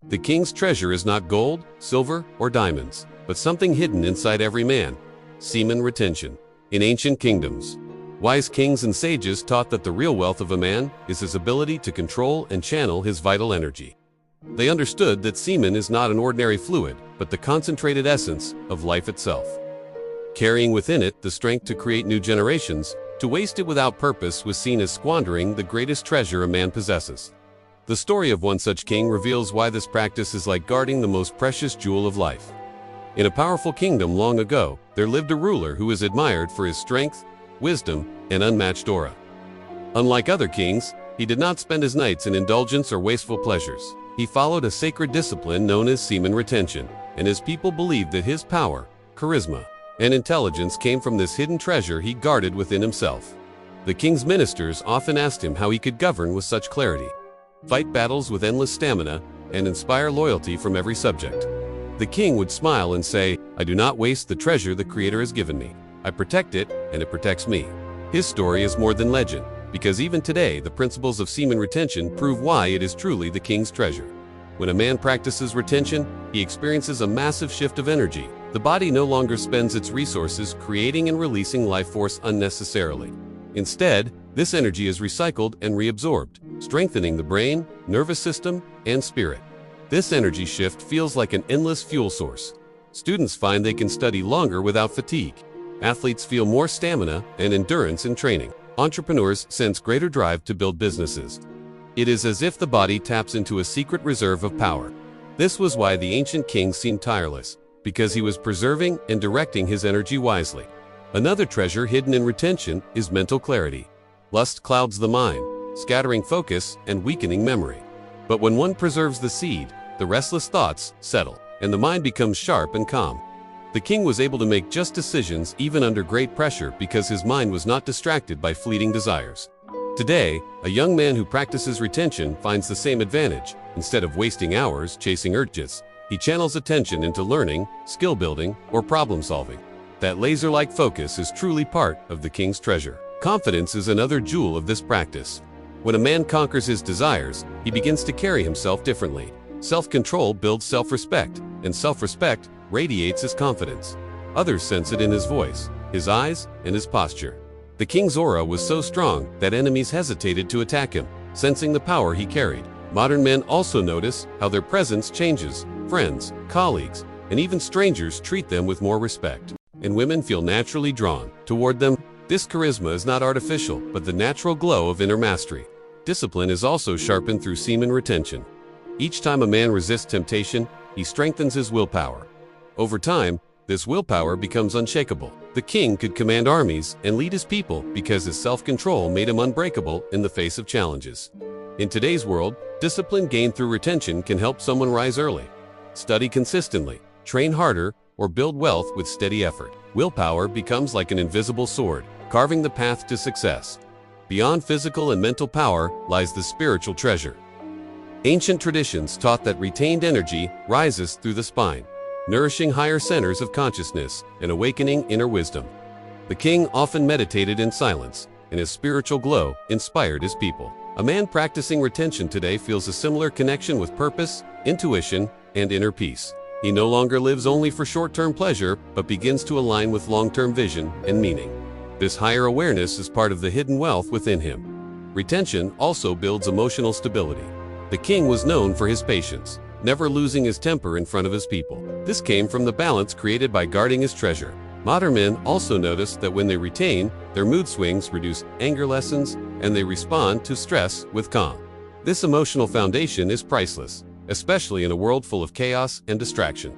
The king's treasure is not gold, silver, or diamonds, but something hidden inside every man: semen retention. In ancient kingdoms, wise kings and sages taught that the real wealth of a man is his ability to control and channel his vital energy. They understood that semen is not an ordinary fluid, but the concentrated essence of life itself. Carrying within it the strength to create new generations, to waste it without purpose was seen as squandering the greatest treasure a man possesses. The story of one such king reveals why this practice is like guarding the most precious jewel of life. In a powerful kingdom long ago, there lived a ruler who was admired for his strength, wisdom, and unmatched aura. Unlike other kings, he did not spend his nights in indulgence or wasteful pleasures. He followed a sacred discipline known as semen retention, and his people believed that his power, charisma, and intelligence came from this hidden treasure he guarded within himself. The king's ministers often asked him how he could govern with such clarity, fight battles with endless stamina, and inspire loyalty from every subject. The king would smile and say, "I do not waste the treasure the Creator has given me. I protect it, and it protects me." His story is more than legend, because even today the principles of semen retention prove why it is truly the king's treasure. When a man practices retention, he experiences a massive shift of energy. The body no longer spends its resources creating and releasing life force unnecessarily. Instead, this energy is recycled and reabsorbed, strengthening the brain, nervous system, and spirit. This energy shift feels like an endless fuel source. Students find they can study longer without fatigue. Athletes feel more stamina and endurance in training. Entrepreneurs sense greater drive to build businesses. It is as if the body taps into a secret reserve of power. This was why the ancient king seemed tireless, because he was preserving and directing his energy wisely. Another treasure hidden in retention is mental clarity. Lust clouds the mind, scattering focus and weakening memory. But when one preserves the seed, the restless thoughts settle, and the mind becomes sharp and calm. The king was able to make just decisions even under great pressure because his mind was not distracted by fleeting desires. Today, a young man who practices retention finds the same advantage. Instead of wasting hours chasing urges, he channels attention into learning, skill building, or problem solving. That laser-like focus is truly part of the king's treasure. Confidence is another jewel of this practice. When a man conquers his desires, he begins to carry himself differently. Self-control builds self-respect, and self-respect radiates his confidence. Others sense it in his voice, his eyes, and his posture. The king's aura was so strong that enemies hesitated to attack him, sensing the power he carried. Modern men also notice how their presence changes. Friends, colleagues, and even strangers treat them with more respect, and women feel naturally drawn toward them. This charisma is not artificial, but the natural glow of inner mastery. Discipline is also sharpened through semen retention. Each time a man resists temptation, he strengthens his willpower. Over time, this willpower becomes unshakable. The king could command armies and lead his people because his self-control made him unbreakable in the face of challenges. In today's world, discipline gained through retention can help someone rise early, study consistently, train harder, or build wealth with steady effort. Willpower becomes like an invisible sword, carving the path to success. Beyond physical and mental power lies the spiritual treasure. Ancient traditions taught that retained energy rises through the spine, nourishing higher centers of consciousness and awakening inner wisdom. The king often meditated in silence, and his spiritual glow inspired his people. A man practicing retention today feels a similar connection with purpose, intuition, and inner peace. He no longer lives only for short-term pleasure, but begins to align with long-term vision and meaning. This higher awareness is part of the hidden wealth within him. Retention also builds emotional stability. The king was known for his patience, never losing his temper in front of his people. This came from the balance created by guarding his treasure. Modern men also notice that when they retain, their mood swings reduce, anger lessens, and they respond to stress with calm. This emotional foundation is priceless, especially in a world full of chaos and distraction.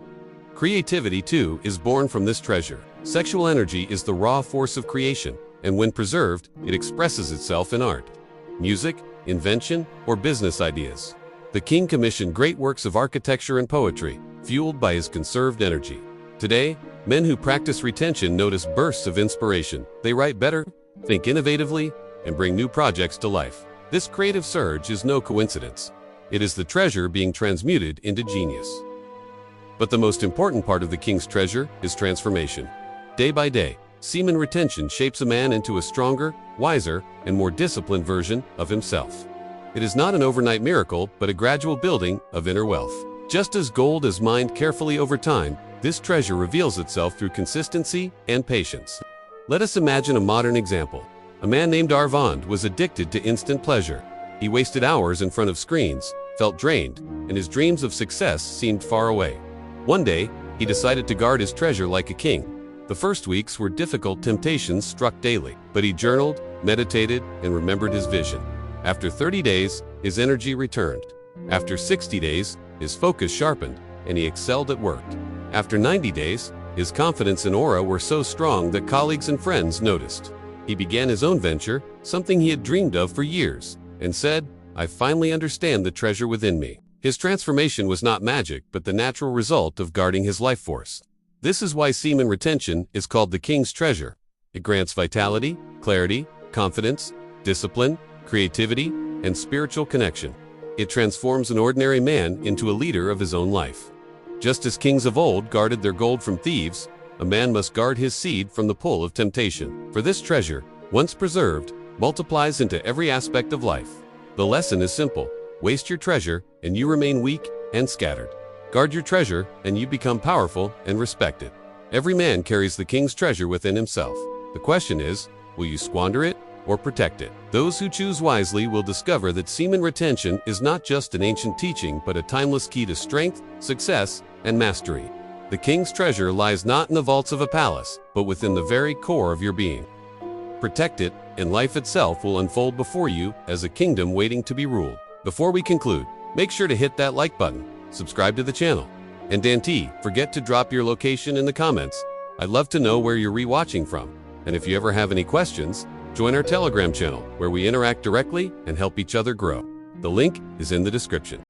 Creativity, too, is born from this treasure. Sexual energy is the raw force of creation, and when preserved, it expresses itself in art, music, invention, or business ideas. The king commissioned great works of architecture and poetry, fueled by his conserved energy. Today, men who practice retention notice bursts of inspiration. They write better, think innovatively, and bring new projects to life. This creative surge is no coincidence. It is the treasure being transmuted into genius. But the most important part of the king's treasure is transformation. Day by day, semen retention shapes a man into a stronger, wiser, and more disciplined version of himself. It is not an overnight miracle, but a gradual building of inner wealth. Just as gold is mined carefully over time, this treasure reveals itself through consistency and patience. Let us imagine a modern example. A man named Arvand was addicted to instant pleasure. He wasted hours in front of screens, felt drained, and his dreams of success seemed far away. One day, he decided to guard his treasure like a king. The first weeks were difficult. Temptations struck daily, but he journaled, meditated, and remembered his vision. After 30 days, his energy returned. After 60 days, his focus sharpened, and he excelled at work. After 90 days, his confidence and aura were so strong that colleagues and friends noticed. He began his own venture, something he had dreamed of for years, and said, "I finally understand the treasure within me." His transformation was not magic, but the natural result of guarding his life force. This is why semen retention is called the king's treasure. It grants vitality, clarity, confidence, discipline, creativity, and spiritual connection. It transforms an ordinary man into a leader of his own life. Just as kings of old guarded their gold from thieves, a man must guard his seed from the pull of temptation. For this treasure, once preserved, multiplies into every aspect of life. The lesson is simple. Waste your treasure, and you remain weak and scattered. Guard your treasure, and you become powerful and respected. Every man carries the king's treasure within himself. The question is, will you squander it or protect it? Those who choose wisely will discover that semen retention is not just an ancient teaching, but a timeless key to strength, success, and mastery. The king's treasure lies not in the vaults of a palace, but within the very core of your being. Protect it, and life itself will unfold before you as a kingdom waiting to be ruled. Before we conclude, make sure to hit that like button, subscribe to the channel, and don't forget to drop your location in the comments. I'd love to know where you're rewatching from. And if you ever have any questions, join our Telegram channel where we interact directly and help each other grow. The link is in the description.